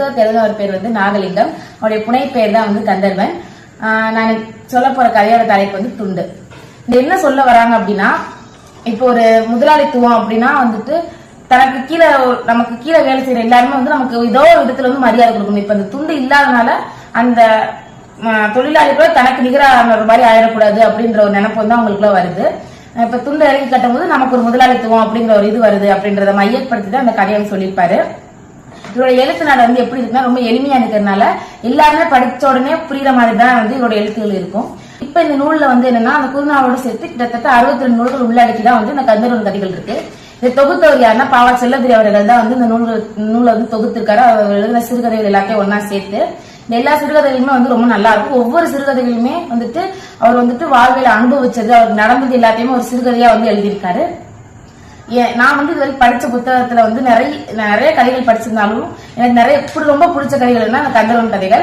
புத்தகத்தை எழுதினவர் பேர் வந்து நாகலிங்கம். அவருடைய புனை பேர் தான் வந்து கந்தர்வன். நான் சொல்ல போற கதையோட தலைப்பு வந்து துண்டு. இந்த என்ன சொல்ல வராங்க அப்படின்னா, இப்போ ஒரு முதலாளித்துவம் அப்படின்னா வந்துட்டு தனக்கு கீழே நமக்கு கீழே வேலை செய்யற எல்லாருமே வந்து நமக்கு ஏதோ ஒரு விதத்துல வந்து மரியாதை கொடுக்கணும். இப்ப அந்த துண்டு இல்லாதனால அந்த தொழிலாளி கூட தனக்கு நிகரான ஒரு மாதிரி ஆயிடக்கூடாது அப்படின்ற ஒரு நினைப்பு வந்து அவங்களுக்குள்ள வருது. இப்ப துண்டு இறங்கி கட்டும் போது நமக்கு ஒரு முதலாளித்துவம் அப்படிங்கிற ஒரு இது வருது அப்படின்றத மையப்படுத்தி தான் அந்த கதையை சொல்லியிருப்பாரு. இவரோட எழுத்து நட வந்து எப்படி இருக்குன்னா ரொம்ப எளிமையா இருக்கிறதுனால எல்லாருமே படிச்ச உடனே புரியுற மாதிரி தான் வந்து இவரோட எழுத்துகள் இருக்கும். இப்ப இந்த நூல்ல வந்து என்னன்னா அந்த குறுநாவோட சேர்த்து கிட்டத்தட்ட 62 நூல்கள் உள்ளடக்கிதான் வந்து இந்த கந்தர்வன் கதைகள் இருக்கு. இந்த தொகுத்தவர் யாருன்னா பாவா செல்லதுரை அவர்கள் தான் வந்து இந்த நூலை வந்து தொகுத்திருக்காரு. அவர் எழுதின சிறுகதைகள் எல்லாத்தையும் ஒன்னா சேர்த்து இந்த எல்லா சிறுகதைகளுமே வந்து ரொம்ப நல்லா இருக்கும். ஒவ்வொரு சிறுகதைகளுமே வந்துட்டு அவர் வந்துட்டு வாழ்க்கையில அனுபவிச்சது, அவர் நடந்தது எல்லாத்தையுமே ஒரு சிறுகதையா வந்து எழுதியிருக்காரு. நான் வந்து இதுவரைக்கும் படிச்ச புத்தகத்துல வந்து நிறைய கதைகள் படிச்சிருந்தாலும் எனக்கு ரொம்ப பிடிச்ச கதைகள்னா அந்த கந்தர்வன் கதைகள்.